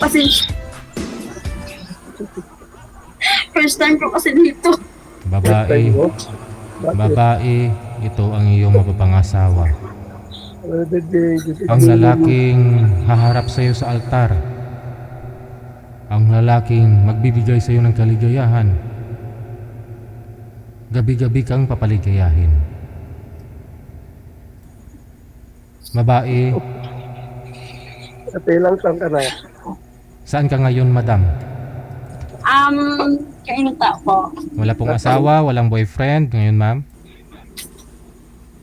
pasensya. First time ko kasi dito. Babae, babae, ito ang iyong mapapangasawa. Ang lalaking haharap sa iyo sa altar. Ang lalaking magbibigay sa iyo ng kaligayahan. Gabi-gabi kang papaligayahin. Babae, At ilang taon ka na? saan ka ngayon, madam? Kainta po. Wala pong asawa, walang boyfriend ngayon, ma'am?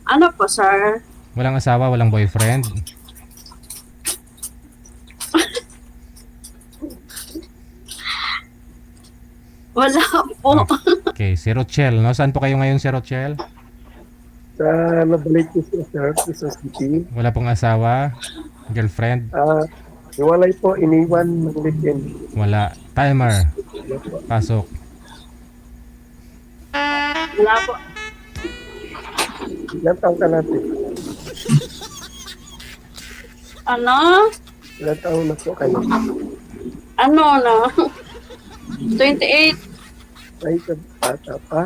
Ano po, sir? Walang asawa, walang boyfriend? Wala po. Okay, si Rochelle, no? Saan po kayo ngayon, si Rochelle? Sa nabalik ko sir, Quezon City. Wala pong asawa, girlfriend? Iwalay po, iniwan ng weekend. Wala. Timer. Pasok. Wala po. Ilang taon ka natin? Ano? Ilang taon na po kayo? Ano na? 28. Ay, bata pa.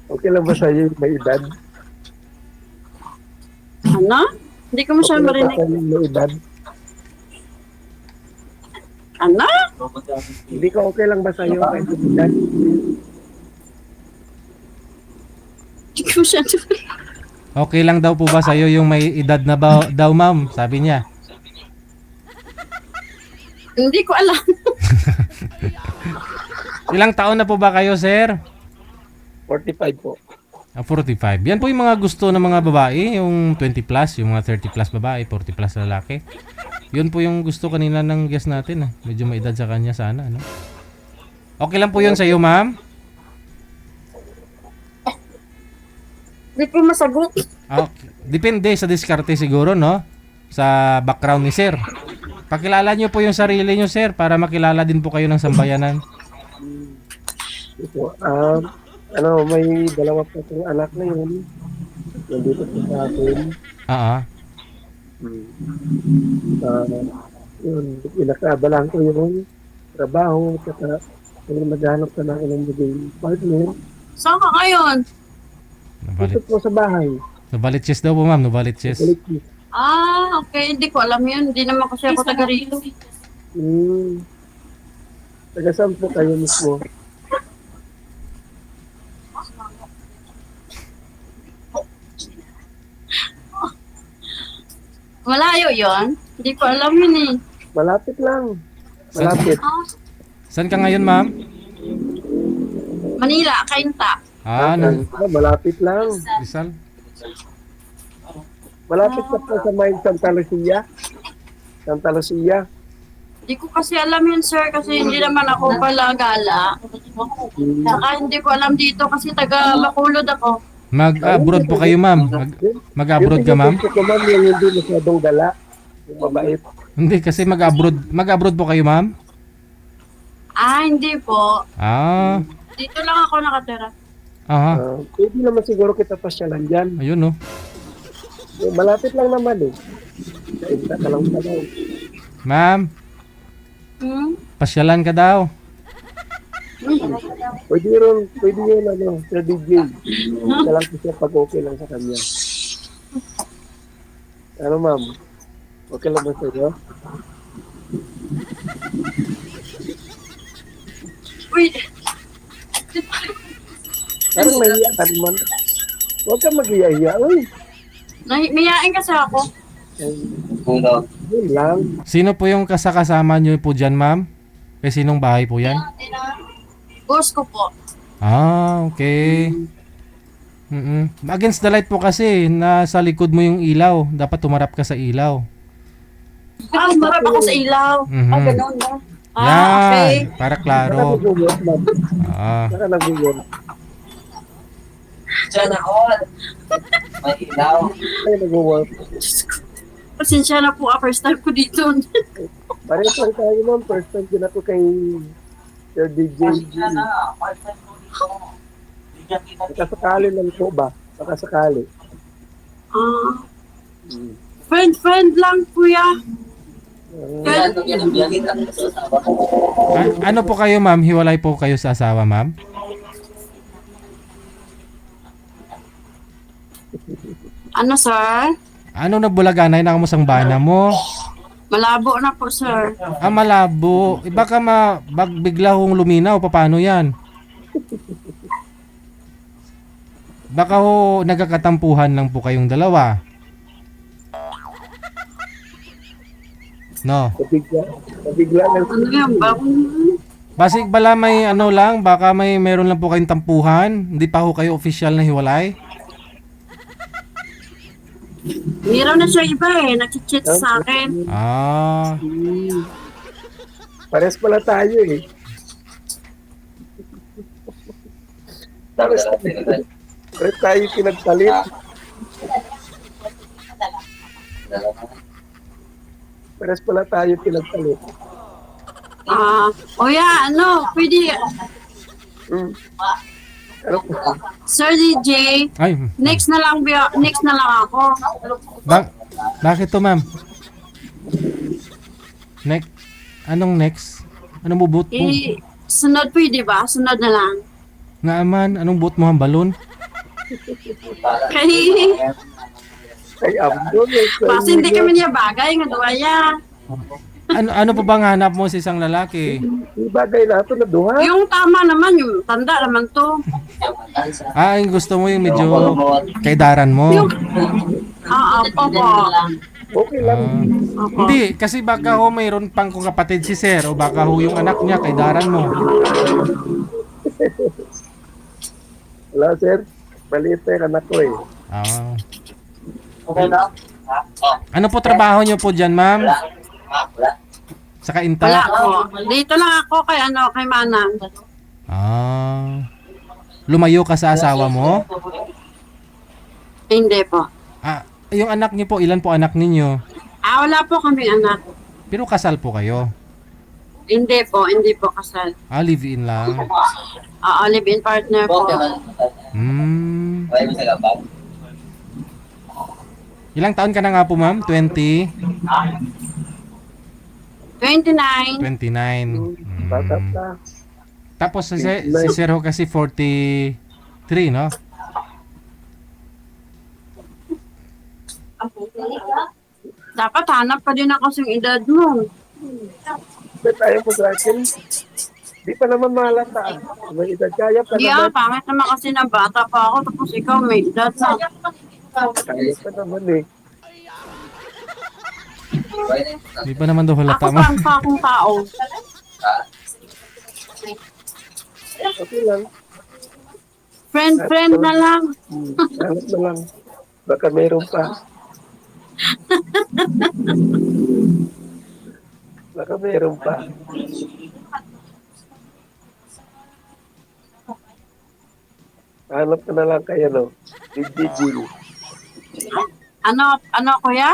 Okay lang ba sa'yo yung may edad? Ano? Hindi ko masyadong marinig. Okay lang ba sa'yo yung may edad? Ano? Hindi ko okay lang ba sa'yo yung may edad? Hindi ko masyadong marinig. Okay lang daw po ba sa'yo yung may edad na daw, ma'am? Sabi niya. Hindi ko alam. Ilang taon na po ba kayo, sir? 45 po. 45. Yan po yung mga gusto ng mga babae, yung 20 plus, yung mga 30 plus babae, 40 plus lalaki. Yun po yung gusto kanina ng guest natin. Medyo may edad sa kanya sana. No? Okay lang po yun sa iyo, ma'am? Hindi ko masagot. Okay. Depende sa diskarte siguro, no? Sa background ni sir. Pakilala niyo po yung sarili niyo, sir, para makilala din po kayo ng sambayanan. Ito, may dalawa pa itong anak na yun. Nandito po sa akin. Yun, inakabalan ko yung trabaho, at kung naghanap ka ng ilang maging partner. Saan ka ngayon? Dito po sa bahay. Nubalitches daw po, ma'am. Nubalitches. Balik. Okay. Hindi ko alam yun. Hindi naman kasi ako taga rito. Taga saan po kayo mismo? Malayo yun. Hindi ko alam yun eh. Malapit lang. Malapit. Saan ka ngayon, ma'am? Manila, Kainta. Malapit lang. Rizal? Malapit ka po sa may Santa Lucia. Santa Lucia. Hindi ko kasi alam yun, sir, kasi hindi naman ako pala gala. Saka hindi ko alam dito kasi taga Bacolod ako. Mag-abroad po kayo, ma'am. Mag-abroad ka, ma'am? Yung ma'am, yung hindi masyadong gala. Yung mabait. Hindi, kasi mag-abroad po kayo, ma'am? Hindi po. Dito lang ako nakatira. Pwede naman siguro kita pasyalan dyan. Ayun, no? Malapit lang naman eh. Kainta ka lang pa daw. Ma'am, pasyalan ka daw. Pwede yun, Sir DJ. Isa lang siya pag okay lang sa kanya. Ano ma'am? Okay lang ba sa iyo? Uy, Parang nahiya ka naman. Huwag kang mag-iya-iya. Uy! mayain kasi ako. Yun lang. Sino po yung kasama nyo po dyan, ma'am? Sinong bahay po yan? Boss ko po. Okay. Against the light po kasi, nasa likod mo yung ilaw. Dapat tumarap ka sa ilaw. Marap ako sa ilaw. Ganun ba? Okay. Para Saka klaro. nag-work, ma'am. Saka nag-work. Sana all. May ilaw. Saka nag-work. Pasensya na po, first time ko dito. Parehas lang tayo ma'am. First time din ako kay Sir DJ. Sana. Part-time ko dito. Bigyan kita. Nakasakali lang po ba? Nakasakali. Friend lang, kuya. Ano po kayo, ma'am? Hiwalay po kayo sa asawa, ma'am? Ano, sir? Ano nagbulaganay na kamusang bana mo? Malabo na po, sir. Ah, malabo. Baka bigla hong luminaw. Paano yan? Baka ho nagkakatampuhan lang po kayong dalawa. No. Nabigla lang. Ano yan? Basig bala may ano lang, baka meron lang po kayong tampuhan. Hindi pa ho kayo official na hiwalay. Meron na siya iba nag-cheat sa akin. Ah, Pares pala tayo eh. Pares tayo pinagpalit. Pares pala tayo pinagpalit. Pwede, Hmm. Ano po? Sir DJ, ay. next na lang ako. Bakit to, ma'am? Next. Anong next? Anong bubut mo? Sunod pwede ba? Sunod na lang. Nga aman, anong buot mo ang balon? Kaya, Ay, abdon eh. kasi hindi kami niya bagay, nga duwaya. Ano pa bang hanap mo sa isang lalaki? Ibagay na ito na duha. Yung tama naman, yung tanda naman to. Ah, yung gusto mo yung medyo kaidaran mo. Opo. Okay lang. Opo. Hindi, kasi baka ho mayroon pang kung kapatid si sir o baka ho yung anak niya kaidaran mo. Wala, sir. Maliit na yung anak ko eh. Ah. Ano po trabaho niyo po dyan, ma'am? Sa Wala kainta? po. Dito lang ako kay Manang. Ah. Lumayo ka sa asawa mo? Hindi po. Ah, yung anak niyo po, ilan po anak ninyo? Wala po kaming anak. Pero kasal po kayo? Hindi po kasal. Ah, live-in lang. Live-in partner po. Hmm. Ilang taon ka na nga po, ma'am? 20? 29. 29. Bata Hmm. pa. Tapos si Sir ho kasi 43, no? Dapat hanap pa din ako sa edad mo. Ba't ayaw mo sa akin? Di pa naman malata. May edad kaya pa Hindi naman. pangit naman kasi na bata pa ako tapos ikaw may edad na. Kaya pa naman eh. Di pa naman daw Ako halata mo. parang pa akong tao. Okay lang. Friend na lang. Hanap na lang. Baka meron pa. Baka meron pa. Hanap ka na lang kayo, no? DJ Jill. Ano kuya?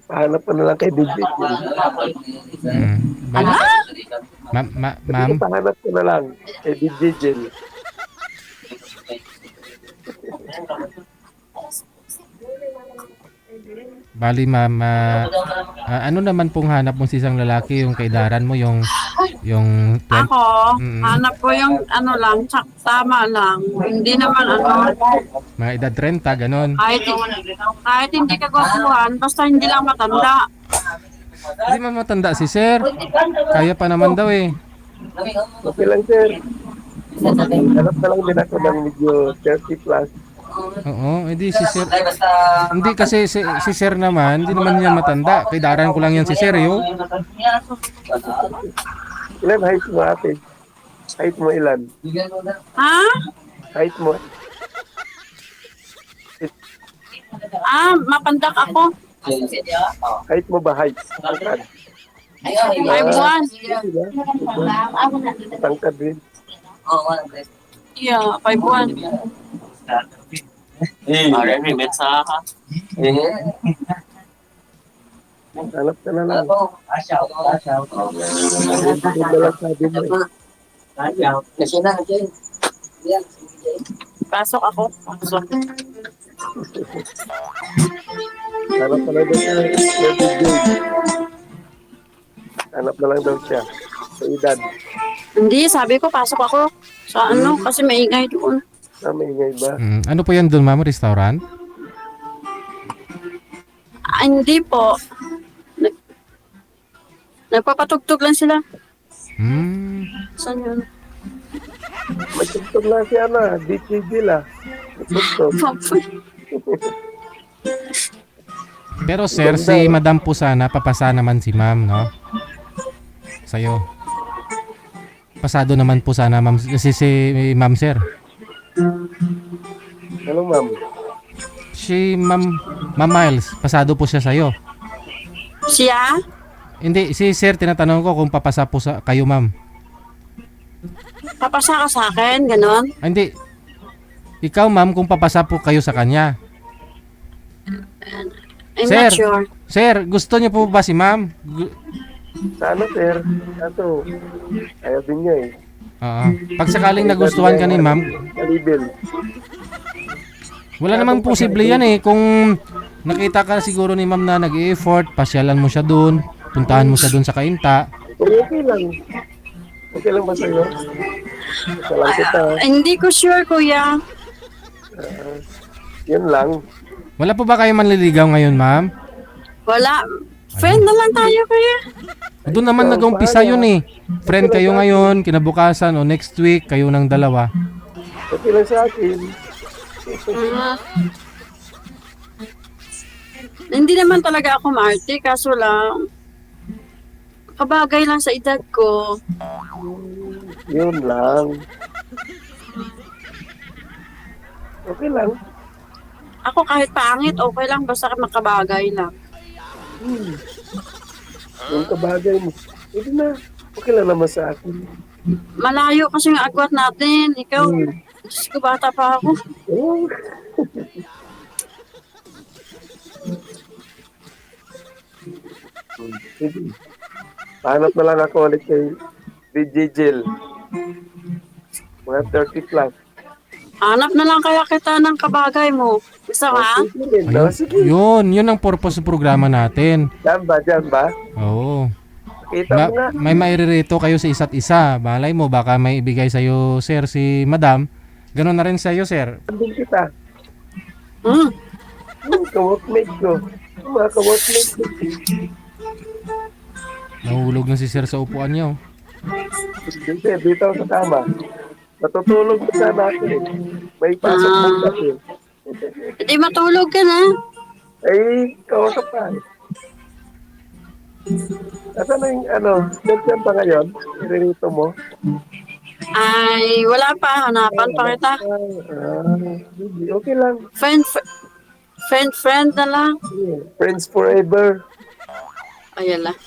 Hanap ka na lang kay DJ Jill. Hmm. Ala? Ma'am, Hanap ka na lang kay DJ Jill. bali ma'am, ano naman pong hanap mo sa isang lalaki, yung kaidaran mo, yung Ako, Mm. hanap ko yung ano lang, tama lang. Hindi naman mga edad 30, ganon. kahit hindi ka gwapuhan, basta hindi lang matanda. Hindi man matanda si sir. Kaya pa naman daw eh. Okay lang, sir. Hanap na lang din ako ng medyo 30 plus. Oo, edi si sir. Hindi kasi si sir naman, hindi naman niya matanda. Kaidaran ko lang yan si sir, yo. Ilan height mo, ate? Height mo ilan? Ha? Height mo? Mapandak ako. Height mo ba height? Tangkad. 5'1". Tangkad din. Yeah, 5'1". Remit sa ka. Hanap ka na lang. Hindi mo lang sabi mo eh. Pasok ako. Pasok. Hanap ka na din kay DJ. Hanap na lang daw siya. Sa edad. Hindi, sabi ko, pasok ako. Sa ano, kasi maingay doon. May ingay ba? Ano po yan doon, ma'am? Restaurant? Ah, hindi po. Nagpapatugtog lang sila. Saan yun? May tugtog lang siya na. DTG la. Tugtog. Pero sir, si madam po sana, papasa naman si ma'am, no? Sa'yo. Pasado naman po sana, ma'am. Si ma'am, sir. Ano ma'am? Si ma'am Miles, pasado po siya sa'yo. Siya? Hindi, si sir, tinatanong ko kung papasa po sa kayo, ma'am. Papasa ka sa akin, ganon? Ah, hindi. Ikaw, ma'am, kung papasa po kayo sa kanya. I'm Sir. not sure. Sir, gusto niyo po ba si ma'am? Sana sir. Kaso, ayaw din niya eh. Oo. Pag sakaling nagustuhan ka ni ma'am, Kalibil. wala namang posible yan eh. Kung nakita ka siguro ni ma'am na nag-i-effort, pasyalan mo siya doon, puntahan mo siya doon sa kainta. Kung okay lang. Okay lang ba sa'yo? Salam kita. Hindi ko sure, kuya. Yun lang. Wala po ba kayo manliligaw ngayon, ma'am? Wala. Friend na lang tayo, kuya. Doon naman nag-umpisa yun eh. Friend kayo ngayon, kinabukasan o next week, kayo ng dalawa. Okay lang sa akin. Hindi naman talaga ako maarte, kaso lang, kabagay lang sa edad ko. Yun lang. Okay lang. Ako kahit pangit, okay lang, basta makabagay lang. Yung kabagay mo. Hindi na. Okay lang naman sa akin. Malayo kasi yung agwat natin. Ikaw, Diyos ko, bata pa ako. Oh. Sige. Pahanap na lang ako ulit kay DJ Jill. Mga 30 plus. Hanap na lang kaya kita ng kabagay mo. Gusto ka? Sige rin, no? Sige. Yun ang purpose ng programa natin. Diyan ba? Diyan ba? Oo. Kita mo nga. May mairirito kayo sa isa't isa. Malay mo, baka may ibigay sa'yo, sir, si madam. Ganon na rin sa'yo, sir. Andun kita. Hmm. Ka-workmate ko. Mga ka-workmate ko. Nahulog na si sir sa upuan niya. Oh. Dito ako sa kama. Natutulog ko sana ako eh. May pasok mo kasi. Hindi matulog ka na. Ay, kausap ka. Asan na yung nandiyan pa ngayon? Irinito mo? Ay, wala pa. Hanapan pa kita. Okay lang. Friend na lang. Friends forever. Ayala.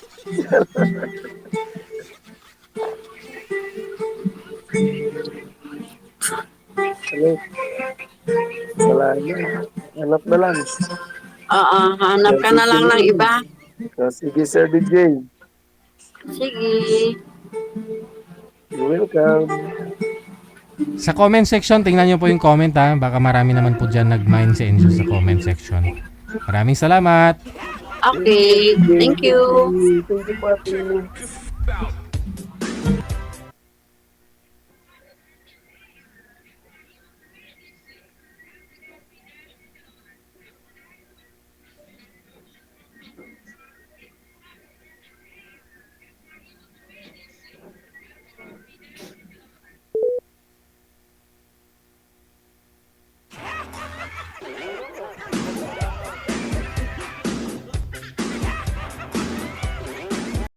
Ano? Wala na. Hanap na lang. Oo, hanap ka na lang ng iba. Sige, Sir DJ. Sige. You're welcome. Sa comment section, tingnan nyo po yung comment ha. Baka marami naman po dyan nag-mind sa inyo sa comment section. Maraming salamat. Okay. Thank you. Thank you, Papi.